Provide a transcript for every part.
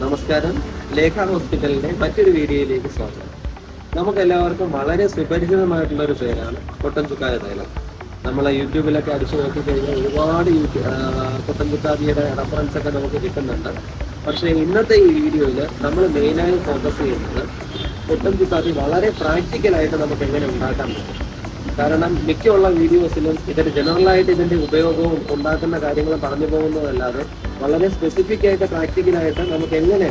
നമസ്കാരം. ലേഖ ഹോസ്പിറ്റലിന്റെ മറ്റൊരു വീഡിയോയിലേക്ക് സ്വാഗതം. നമുക്കെല്ലാവർക്കും വളരെ സുപരിചിതമായിട്ടുള്ള ഒരു പേരാണ് കൊട്ടൻ ചുക്കായ തൈലം. നമ്മളെ യൂട്യൂബിലൊക്കെ അടിച്ചു നോക്കിക്കഴിഞ്ഞാൽ ഒരുപാട് കൊട്ടൻ ചുക്കാതിയുടെ റെഫറൻസ് ഒക്കെ നമുക്ക് കിട്ടുന്നുണ്ട്. പക്ഷേ ഇന്നത്തെ ഈ വീഡിയോയിൽ നമ്മൾ മെയിനായി ഫോക്കസ് ചെയ്യുന്നത് കൊട്ടൻ ചുക്കാതി വളരെ പ്രാക്ടിക്കലായിട്ട് നമുക്ക് എങ്ങനെ ഉണ്ടാക്കാൻ പറ്റും. കാരണം മിക്കുള്ള വീഡിയോസിലും ഇതിന് ജനറലായിട്ട് ഇതിന്റെ ഉപയോഗവും ഉണ്ടാക്കുന്ന കാര്യങ്ങളും പറഞ്ഞു പോകുന്നതല്ലാതെ വളരെ സ്പെസിഫിക് ആയിട്ട് പ്രാക്ടിക്കലായിട്ട് നമുക്ക് എങ്ങനെ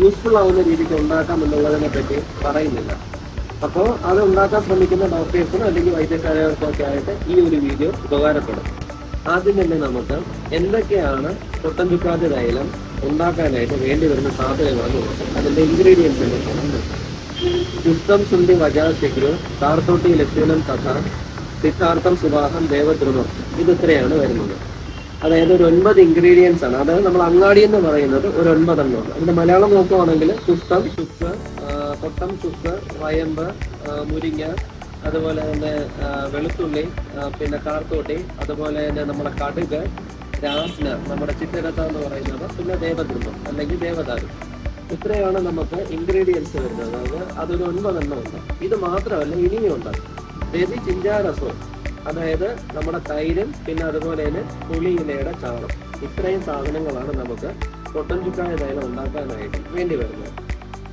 യൂസ്ഫുൾ ആവുന്ന രീതിക്ക് ഉണ്ടാക്കാം എന്നുള്ളതിനെ പറ്റി പറയുന്നില്ല. അപ്പോൾ അത് ഉണ്ടാക്കാൻ ശ്രമിക്കുന്ന ഡോക്ടേഴ്സിനും അല്ലെങ്കിൽ വൈദ്യശാലകൾക്കും ഒക്കെ ആയിട്ട് ഈ ഒരു വീഡിയോ ഉപകാരപ്പെടും. ആദ്യം തന്നെ നമുക്ക് എന്തൊക്കെയാണ് കൊട്ടൻ ചുക്കാതി തൈലം ഉണ്ടാക്കാനായിട്ട് വേണ്ടി വരുന്ന സാധനങ്ങളെന്ന് നോക്കാം. അതിന്റെ ഇൻഗ്രീഡിയൻസ് എന്തൊക്കെയാണ്? ശുദ്ധം ശുദ്ധി വജാശിഖ്രു കാർത്തോട്ടി ലക്ഷ്യനം കഥ സിദ്ധാർത്ഥം സുവാഹം ദേവദ്രുമം, ഇത് ഇത്രയാണ് വരുന്നത്. അതായത് ഒരു 9 ഇൻഗ്രീഡിയൻസ് ആണ്. അതായത് നമ്മൾ അങ്ങാടി എന്ന് പറയുന്നത് ഒരു 9 എണ്ണമാണ്. അതിന്റെ മലയാളം നോക്കുവാണെങ്കിൽ ശുദ്ധം, ചുക്ക്, കൊട്ടം ചുക്ക്, വയമ്പ്, മുരിങ്ങ, അതുപോലെ തന്നെ വെളുത്തുള്ളി, പിന്നെ കാർത്തോട്ടി, അതുപോലെ തന്നെ നമ്മുടെ കടുക്, രാസ്ന, നമ്മുടെ ചിത്തരത്ത എന്ന് പറയുന്നത്, പിന്നെ ദേവദ്രുമം അല്ലെങ്കിൽ ദേവദാരു. ഇത്രയാണ് നമുക്ക് ഇൻഗ്രീഡിയൻസ് വരുന്നത്. അതൊരു 9 എണ്ണമുണ്ട്. ഇത് മാത്രമല്ല ഇനിയും ഉണ്ട്. രതി ചിഞ്ചാരസവും, അതായത് നമ്മുടെ തൈരും പിന്നെ അതുപോലെ തന്നെ പുളിയിലയുടെ ചാണം. ഇത്രയും സാധനങ്ങളാണ് നമുക്ക് കൊട്ടൻ ചുക്കായ തൈലം ഉണ്ടാക്കാനായിട്ട് വേണ്ടി വരുന്നത്.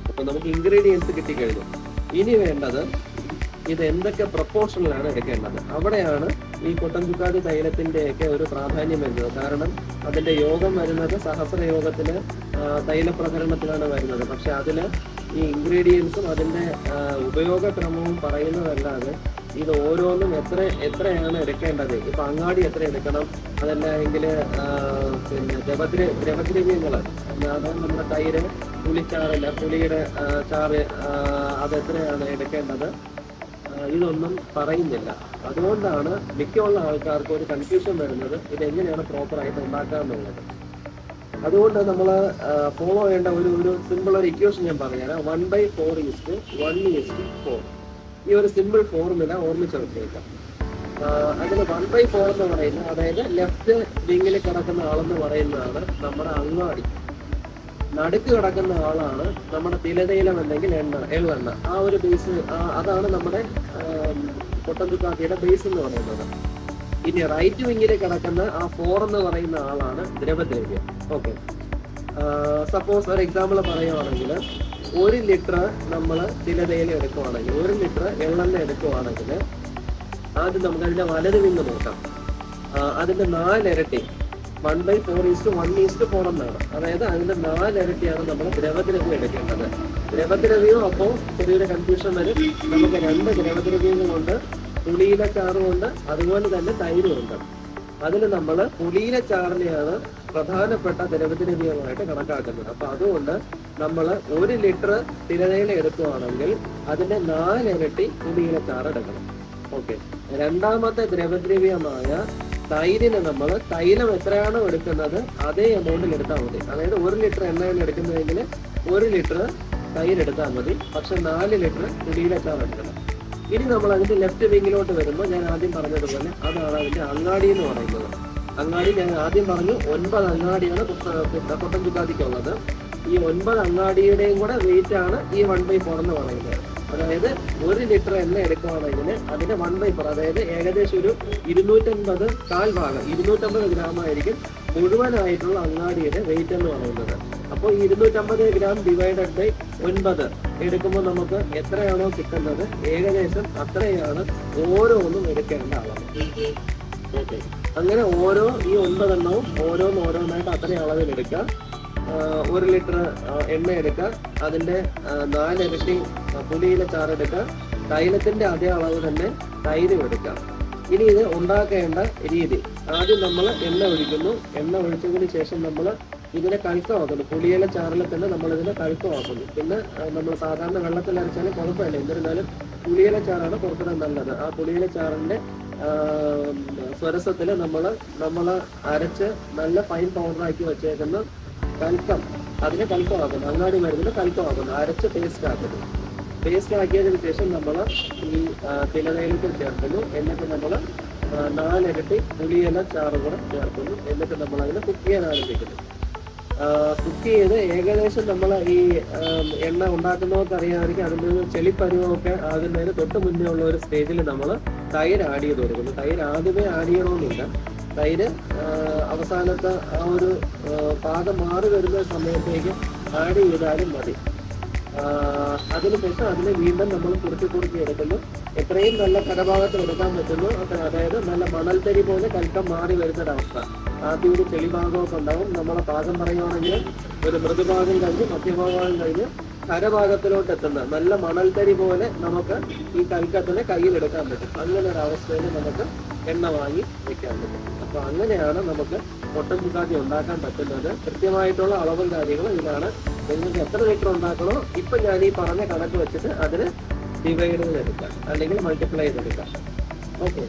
അപ്പൊ നമുക്ക് ഇൻഗ്രീഡിയൻസ് കിട്ടിക്കഴിഞ്ഞു. ഇനി വേണ്ടത് ഇത് എന്തൊക്കെ പ്രപ്പോർഷനിലാണ് എടുക്കേണ്ടത്. അവിടെയാണ് ഈ കൊട്ടൻ ചുക്കാതി തൈലത്തിന്റെയൊക്കെ ഒരു പ്രാധാന്യം വരുന്നത്. കാരണം അതിന്റെ യോഗം വരുന്നത് സഹസ്രയോഗത്തില് തൈലപ്രകരണത്തിലാണ് വരുന്നത്. പക്ഷെ അതില് ഈ ഇൻഗ്രീഡിയൻസും അതിന്റെ ഉപയോഗക്രമവും പറയുന്നതല്ലാതെ ഇത് ഓരോന്നും എത്രയാണ് എടുക്കേണ്ടത്, ഇപ്പൊ അങ്ങാടി എത്ര എടുക്കണം, അതല്ലെങ്കിൽ പിന്നെ ദ്രവദ്രവ്യങ്ങള്, അതായത് നമ്മുടെ തൈര്, പുളിച്ചാറില്ല, പുളിയുടെ ചാറ്, അതെത്രയാണ് എടുക്കേണ്ടത്, ഇതൊന്നും പറയുന്നില്ല. അതുകൊണ്ടാണ് മിക്കുള്ള ആൾക്കാർക്ക് ഒരു കൺഫ്യൂഷൻ വരുന്നത് ഇതെങ്ങനെയാണ് പ്രോപ്പറായിട്ട് ഉണ്ടാക്കാന്നുള്ളത്. അതുകൊണ്ട് നമ്മൾ ഫോളോ ചെയ്യേണ്ട ഒരു സിമ്പിൾ ഒരു ഇക്വേഷൻ ഞാൻ പറഞ്ഞുതരാം. 1/4:1:4. ഈ ഒരു സിമ്പിൾ ഫോർമുല ഓർമ്മിച്ച് വെച്ചേക്കാം. അതിൽ 1/4 എന്ന് പറയുന്നത്, അതായത് ലെഫ്റ്റ് വിങ്ങിൽ കിടക്കുന്ന ആളെന്ന് പറയുന്നതാണ് നമ്മുടെ അങ്ങാടി. നടുക്ക് കിടക്കുന്ന ആളാണ് നമ്മുടെ തിലതൈലം അല്ലെങ്കിൽ എള്ളെണ്ണ. ആ ഒരു ബേസ്, അതാണ് നമ്മുടെ കൊട്ടൻ ചുക്കാത്തിയുടെ ബേസ് എന്ന് പറയുന്നത്. ഇനി റൈറ്റ് വിങ്ങിൽ കിടക്കുന്ന ആ 4 എന്ന് പറയുന്ന ആളാണ് ദ്രവദ്രവ്യം. ഓക്കെ, സപ്പോസ് ഒരു എക്സാമ്പിൾ പറയുവാണെങ്കിൽ 1 ലിറ്റർ നമ്മൾ തിലതൈലം എടുക്കുവാണെങ്കിൽ, 1 ലിറ്റർ എള്ളെണ്ണ എടുക്കുവാണെങ്കിൽ, ആദ്യം നമുക്ക് അതിന്റെ വലത് വിങ് നോക്കാം. അതിന്റെ 4 ഇരട്ടി 1/4:1:4 എന്നാണ്. അതായത് അതിന്റെ 4 ഇരട്ടിയാണ് നമ്മൾ ദ്രവദ്രവ്യം എടുക്കേണ്ടത്. ദ്രവദ്രവ്യവും അപ്പോൾ ചെറിയൊരു കൺഫ്യൂഷൻ വരും. നമുക്ക് 2 ദ്രവദ്രവ്യങ്ങളുണ്ട്, പുളിയിലച്ചാറുമുണ്ട്, അതുപോലെ തന്നെ തൈരുമുണ്ട്. അതിൽ നമ്മൾ പുളിയിലച്ചാറിനെയാണ് പ്രധാനപ്പെട്ട ദ്രവദ്രവ്യമായിട്ട് കണക്കാക്കുന്നത്. അപ്പൊ അതുകൊണ്ട് നമ്മൾ 1 ലിറ്റർ തിലതൈലം എടുക്കുകയാണെങ്കിൽ അതിന്റെ 4 ഇരട്ടി പുളിയിലച്ചാറ് എടുക്കണം. ഓക്കെ, രണ്ടാമത്തെ ദ്രവദ്രവ്യമായ തൈരിന് നമ്മൾ തൈലം എത്രയാണോ എടുക്കുന്നത് അതേ എമൗണ്ടിൽ എടുത്താൽ മതി. അതായത് 1 ലിറ്റർ എണ്ണയാണ് എടുക്കുന്നതെങ്കിൽ 1 ലിറ്റർ തൈര് എടുത്താൽ മതി. പക്ഷെ 4 ലിറ്റർ പുളിയിലച്ചാർ എടുക്കണം. ഇനി നമ്മൾ അതിന്റെ ലെഫ്റ്റ് വിങ്ങിലോട്ട് വരുമ്പോൾ ഞാൻ ആദ്യം പറഞ്ഞതുപോലെ അതാണ് അതിന്റെ അങ്ങാടി എന്ന് പറയുന്നത്. അങ്ങാടി ഞാൻ ആദ്യം പറഞ്ഞു 9 അങ്ങാടിയാണ് കൊട്ടൻ ചുക്കാതിക്കുള്ളത്. ഈ 9 അങ്ങാടിയുടെയും കൂടെ വെയിറ്റ് ആണ് ഈ 1/4 എന്ന് പറയുന്നത്. അതായത് 1 ലിറ്റർ എണ്ണ എടുക്കുകയാണെങ്കിൽ അതിന്റെ 1/4, അതായത് ഏകദേശം ഒരു 250 കാൽഭാഗം 250 ഗ്രാം ആയിരിക്കും മുഴുവനായിട്ടുള്ള അങ്ങാടിയുടെ വെയിറ്റ് എന്ന് പറയുന്നത്. അപ്പോൾ 250 ഗ്രാം ഡിവൈഡഡ് ബൈ 9 എടുക്കുമ്പോൾ നമുക്ക് എത്രയാണോ കിട്ടുന്നത് ഏകദേശം അത്രയാണ് ഓരോന്നും എടുക്കേണ്ട അളവ്. ഓക്കെ, അങ്ങനെ ഈ 9 എണ്ണവും ഓരോന്നായിട്ട് അത്രയും അളവിൽ എടുക്കുക. 1 ലിറ്റർ എണ്ണ എടുക്കുക, അതിന്റെ 4 ഇരട്ടി പുളിയില ചാറ് എടുക്കുക, തൈലത്തിന്റെ അതേ അളവ് തന്നെ തൈരും എടുക്കുക. ഇനി ഇത് ഉണ്ടാക്കേണ്ട രീതി, ആദ്യം നമ്മൾ എണ്ണ ഒഴിക്കുന്നു. എണ്ണ ഒഴിച്ചതിന് ശേഷം നമ്മൾ ഇതിനെ കഴുക്കമാക്കുന്നു. പുളിയില ചാറിൽ തന്നെ നമ്മൾ ഇതിനെ കഴുക്കമാക്കുന്നു. പിന്നെ നമ്മൾ സാധാരണ വെള്ളത്തിൽ അരച്ചാലും കുഴപ്പമില്ല, എന്നിരുന്നാലും പുളിയില ചാറാണ് കുറച്ചുകൂടെ നല്ലത്. ആ പുളിയില ചാറിന്റെ സ്വരസത്തിൽ നമ്മൾ അരച്ച് നല്ല ഫൈൻ പൗഡറാക്കി വെച്ചേക്കുന്ന കൽക്കം, അതിനെ കൽക്കമാക്കുന്നു. അങ്ങാടി മരുന്നിന് കൽക്കമാക്കുന്നു, അരച്ച് പേസ്റ്റ് ആക്കുന്നു. പേസ്റ്റ് ആക്കിയതിന് ശേഷം നമ്മൾ ഈ തിലതൈലത്തിൽ ചേർക്കുന്നു. എന്നിട്ട് നമ്മൾ 4 ഇരട്ടി പുളിയില ചാറ് കൂടെ ചേർക്കുന്നു. എന്നിട്ട് നമ്മൾ അതിനെ കുക്ക് ചെയ്യാൻ ആരംഭിക്കുന്നു. കുക്ക് ചെയ്ത് ഏകദേശം നമ്മൾ ഈ എണ്ണ ഉണ്ടാക്കുന്നവർക്ക് അറിയാമായിരിക്കും അതിൻ്റെ ഒരു ചെളിപ്പരുവമൊക്കെ ആകുന്നതിന് തൊട്ട് മുന്നേ ഉള്ള ഒരു സ്റ്റേജിൽ നമ്മൾ തൈര് ആഡ് ചെയ്ത് കൊടുക്കുന്നു. തൈര് ആദ്യമേ ആഡ് ചെയ്യണമെന്നില്ല. തൈര് അവസാനത്തെ ആ ഒരു പാകം മാറി വരുന്ന സമയത്തേക്ക് ആഡ് ചെയ്താലും മതി. അതിനുശേഷം അതിനെ വീണ്ടും നമ്മൾ കുറുക്കി എടുക്കുന്നു. എത്രയും നല്ല കടഭാഗത്ത് എടുക്കാൻ പറ്റുന്നു, അതായത് നല്ല മണൽത്തരി പോലെ കൽക്കം മാറി വരുന്നൊരവസ്ഥ. ആദ്യം ഒരു ചെളിഭാഗമൊക്കെ ഉണ്ടാവും. നമ്മളെ പാകം പറയുകയാണെങ്കിൽ ഒരു മൃദുഭാഗം കഴിഞ്ഞ് മധ്യഭാഗം കഴിഞ്ഞ് കരഭാഗത്തിലോട്ട് എത്തുന്ന നല്ല മണൽത്തരി പോലെ നമുക്ക് ഈ കൽക്കത്തിനെ കയ്യിലെടുക്കാൻ പറ്റും. അങ്ങനെ ഒരു അവസ്ഥയിൽ നമുക്ക് എണ്ണ വാങ്ങി വെക്കാൻ പറ്റും. അപ്പോൾ അങ്ങനെയാണ് നമുക്ക് കൊട്ടൻ ചുക്കാത്തി ഉണ്ടാക്കാൻ പറ്റുന്നത്. കൃത്യമായിട്ടുള്ള അളവും കാര്യങ്ങളും ഇതാണ്. നിങ്ങൾക്ക് എത്ര ലിറ്റർ ഉണ്ടാക്കണോ ഇപ്പം ഞാൻ ഈ പറഞ്ഞ കണക്ക് വെച്ചിട്ട് അതിന് ഡിവൈഡ് ചെയ്തെടുക്കാം അല്ലെങ്കിൽ മൾട്ടിപ്ലൈ ചെയ്തെടുക്കാം. ഓക്കെ.